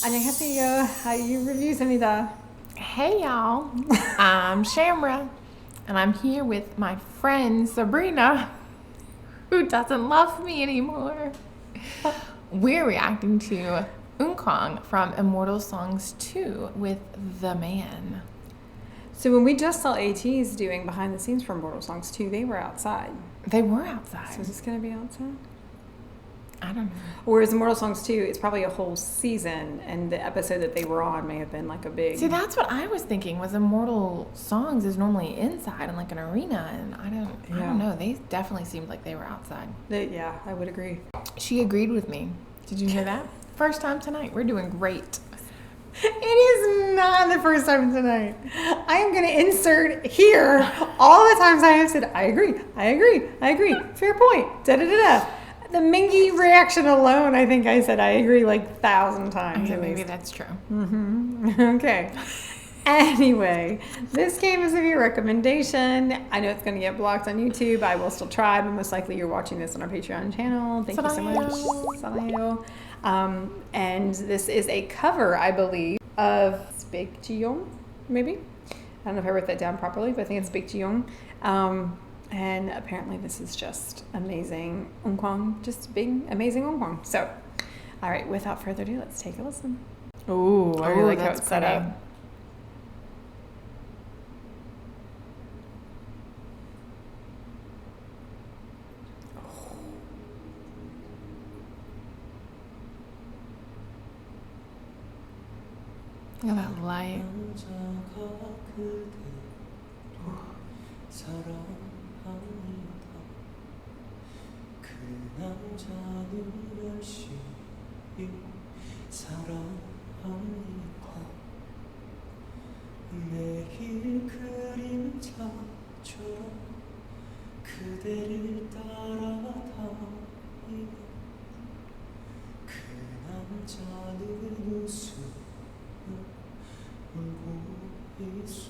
안녕하세요. Hallyu Reviews입니다. Hey y'all, I'm Shamra, and I'm here with my friend Sabrina, who doesn't love me anymore. We're reacting to Eunkwang from Immortal Songs 2 with The Man. So when we just saw ATs doing behind the scenes for Immortal Songs 2, they were outside. They were outside. So is this going to be outside? I don't know. Whereas Immortal Songs 2, it's probably a whole season, and the episode that they were on may have been like a big... See, that's what I was thinking, was Immortal Songs is normally inside in like an arena, and I don't know. They definitely seemed like they were outside. Yeah, I would agree. She agreed with me. Did you hear that? First time tonight. We're doing great. It is not the first time tonight. I am going to insert here all the times I have said, I agree, fair point, da-da-da-da. The Mingy reaction alone, I think I said I agree like 1,000 times. Okay, maybe that's true. Okay. Anyway, this came as a viewer recommendation. I know it's going to get blocked on YouTube. I will still try, but most likely you're watching this on our Patreon channel. Thank you so much. Salayo. And this is a cover, I believe, of Big Jiyong, maybe? I don't know if I wrote that down properly, but I think it's Big Jiyong. And apparently this is just amazing Eunkwang, just big, amazing Eunkwang. So, all right, without further ado, let's take a listen. Ooh, I really like how it's set up. Look at that light. 매일 그림자처럼 그대를 따라다니며 그 남자는 웃으며 울고 있어.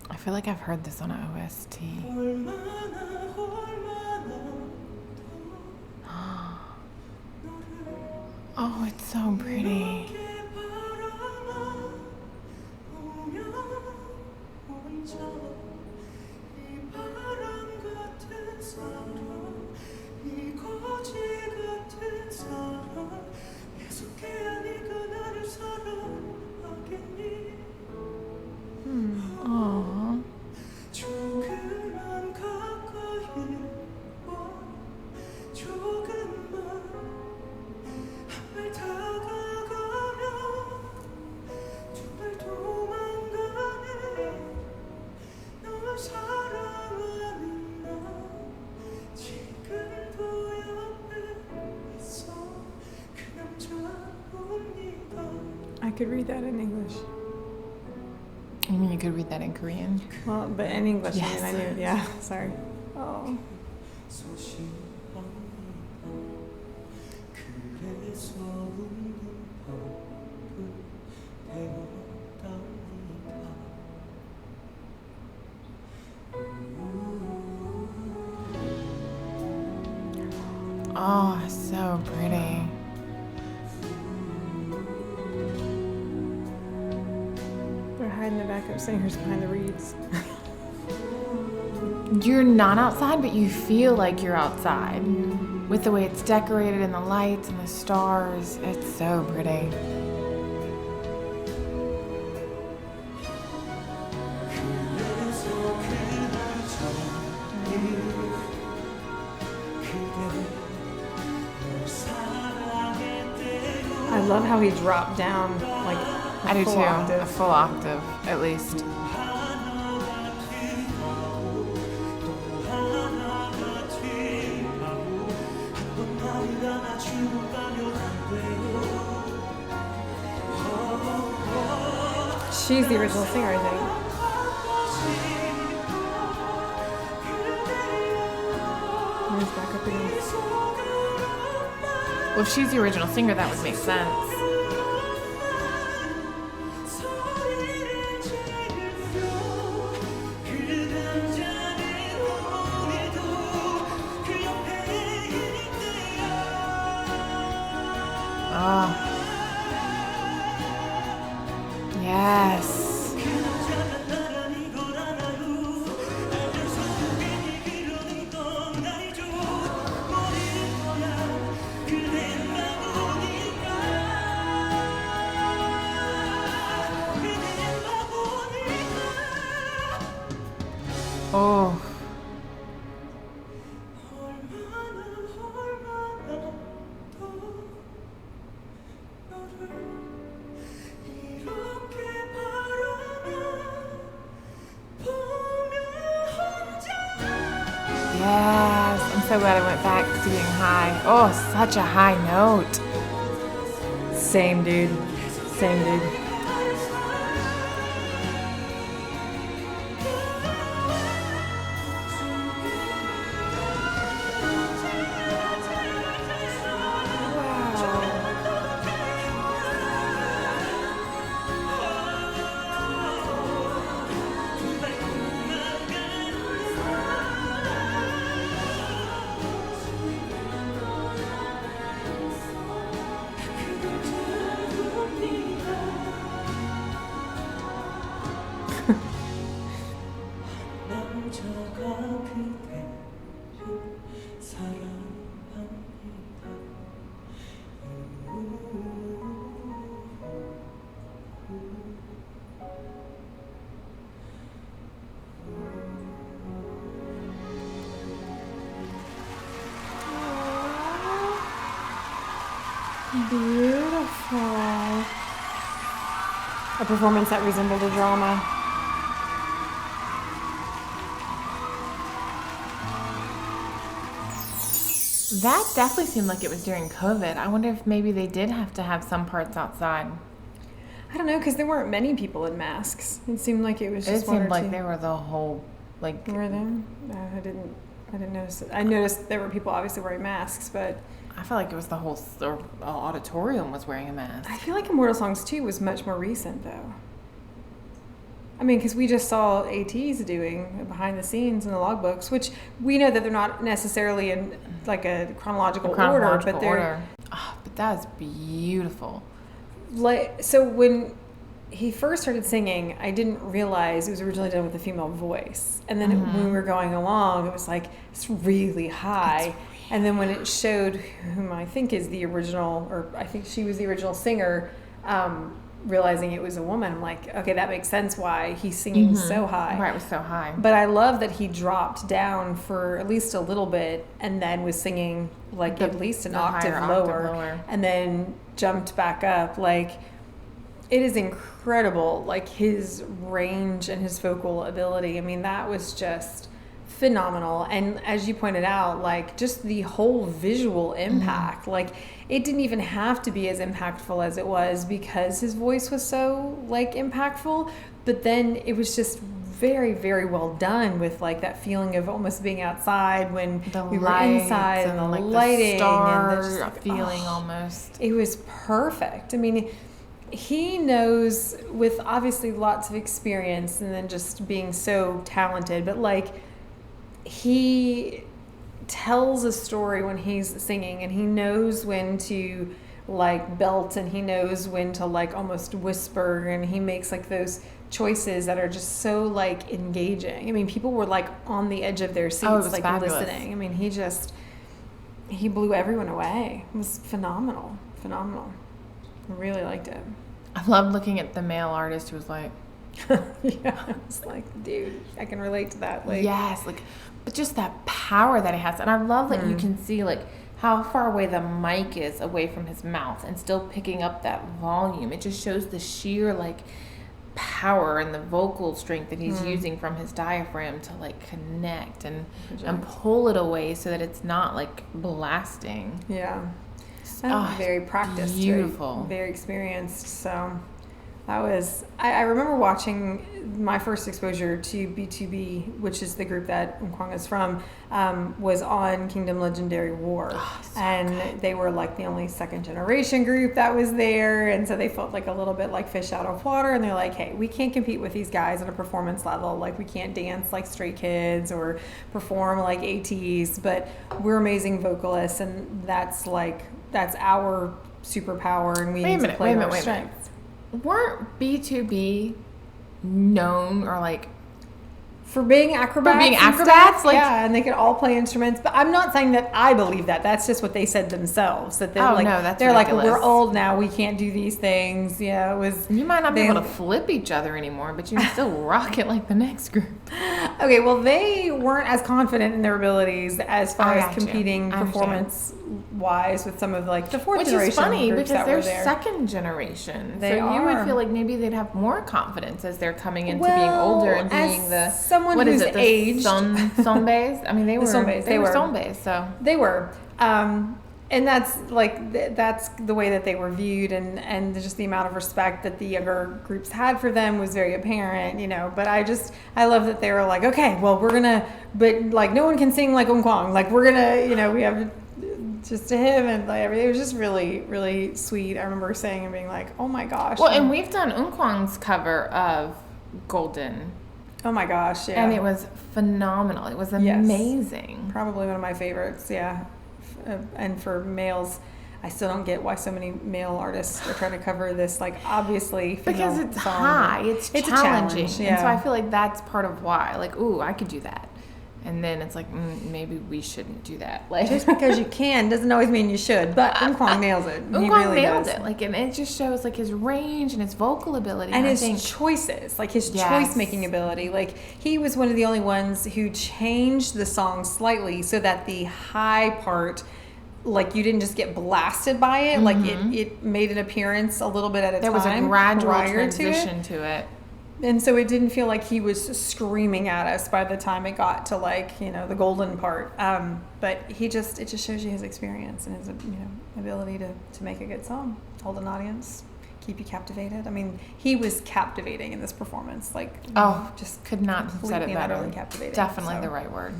I feel like I've heard this on an OST. Oh, it's so pretty. Aww. I could read that in English. You mean you could read that in Korean? Well, but in English, Yes. I knew it. Yeah, sorry. Oh. Oh, so pretty. They're hiding the backup singers behind the reeds. You're not outside, but you feel like you're outside. With the way it's decorated and the lights and the stars. It's so pretty. I love how he dropped down like I do full too. octave. A full octave, at least. She's the original singer, I think. Here's back up again. Well, if she's the original singer, that would make sense. Oh. Yes, I'm so glad I went back to being high. Oh, such a high note. Same, dude. Same, dude. Beautiful. A performance that resembled a drama. That definitely seemed like it was during COVID. I wonder if maybe they did have to have some parts outside. I don't know, because there weren't many people in masks. It seemed like it was just It one seemed or like two. they were the whole, like... Were they? No, I didn't notice it. I noticed there were people obviously wearing masks, but I felt like it was the whole auditorium was wearing a mask. I feel like Immortal Songs 2 was much more recent, though. I mean, because we just saw ATs doing behind the scenes in the logbooks, which we know that they're not necessarily in like a chronological order, but they're Oh, but that is beautiful. like. So when he first started singing, I didn't realize it was originally done with a female voice, and then when we were going along, it was like it's really high. And then when it showed whom I think is the original, or I think she was the original singer, realizing it was a woman, I'm like, okay, that makes sense why he's singing so high. Right, it was so high. But I love that he dropped down for at least a little bit and then was singing like at least an octave higher lower, octave lower. and then jumped back up. Like, it is incredible, like his range and his vocal ability. I mean, that was just phenomenal. And as you pointed out, like just the whole visual impact, like it didn't even have to be as impactful as it was because his voice was so like impactful, but then it was just very, very well done with like that feeling of almost being outside when we were inside, and the like lighting the star and the just, like, feeling almost. it was perfect. I mean, he knows, with obviously lots of experience and then just being so talented, but like he tells a story when he's singing, and he knows when to like belt, and he knows when to like almost whisper, and he makes like those choices that are just so like engaging. I mean, people were like on the edge of their seats, like fabulous. listening. I mean, he blew everyone away. It was phenomenal. I really liked it. I loved looking at the male artist who was like, Yeah, it's like, dude, I can relate to that. Like, yes, like, but just that power that he has. And I love that you can see like how far away the mic is away from his mouth and still picking up that volume. It just shows the sheer like power and the vocal strength that he's using from his diaphragm to like connect and pull it away so that it's not like blasting. yeah. Oh, Very practiced, beautiful. very experienced. So that was, I remember watching my first exposure to B2B, which is the group that Eunkwang is from, was on Kingdom Legendary War. And they were like the only second generation group that was there. And so they felt like a little bit like fish out of water. And they're like, hey, we can't compete with these guys at a performance level. Like, we can't dance like Stray Kids or perform like ATs, but we're amazing vocalists. And that's our superpower. And we need to play our strengths. Weren't B2B known or like For being acrobats? and stuff? Like, yeah, and they could all play instruments. But I'm not saying that I believe that. That's just what they said themselves. That they're they're ridiculous. like, we're old now. We can't do these things. Yeah, it was. You might not be able to flip each other anymore, but you can still rock it like the next group. Okay, well, they weren't as confident in their abilities as far I as got you. competing I understand. performance-wise with some of like the fourth Which generation is funny groups because that were they're there. second generation. They so you are. would feel like maybe they'd have more confidence as they're coming into being older and as being the someone what is who's it, the aged. Sonbeis? I mean, they were Sonbeis, they were were. Sonbeis, so They were. And that's like that's the way that they were viewed, and just the amount of respect that the younger groups had for them was very apparent, you know. But I love that they were like, okay, well, we're gonna, but like no one can sing like Eunkwang, like we're gonna, you know, we have just to him, and like everything. It was just really, really sweet. I remember saying and being like, oh my gosh. well, and we've done Eunkwang's cover of Golden, oh my gosh, yeah. and it was phenomenal. It was Yes. amazing. Probably one of my favorites, yeah. And for males, I still don't get why so many male artists are trying to cover this, like obviously Because female it's song. high, it's a challenging, challenge, and so yeah. I feel like that's part of why. Like, ooh, I could do that, and then it's like maybe we shouldn't do that. Like, Just because you can doesn't always mean you should. But Eunkwang nails it. He Eunkwang really nailed does. it. Like, and it just shows like his range and his vocal ability, And I his think choices, like his Yes. choice making ability. Like he was one of the only ones who changed the song slightly so that the high part, like you didn't just get blasted by it. Like it made an appearance a little bit at a there time. was a gradual prior transition to it. And so it didn't feel like he was screaming at us by the time it got to like, you know, the golden part. But it just shows you his experience and his, you know, ability to make a good song, hold an audience, keep you captivated. I mean, he was captivating in this performance. Like, just Could not have said completely it and better. utterly captivating. Definitely So- the right word.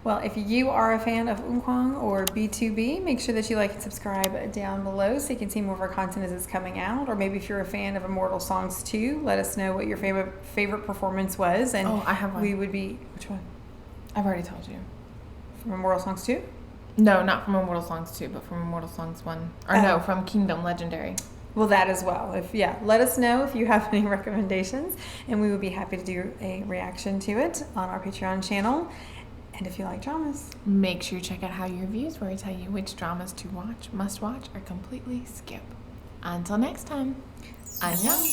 Well, if you are a fan of Eunkwang or B2B, make sure that you like and subscribe down below so you can see more of our content as it's coming out. Or maybe if you're a fan of Immortal Songs 2, let us know what your favorite performance was. And Oh, I have one. we would be, which one? I've already told you. From Immortal Songs 2? No, not from Immortal Songs 2, but from Immortal Songs 1. Or Oh. no, from Kingdom Legendary. Well, that as well. Let us know if you have any recommendations, and we would be happy to do a reaction to it on our Patreon channel. And if you like dramas, Make sure you check out Hallyu Reviews, where I tell you which dramas to watch, must watch, or completely skip. Until next time, annyeong!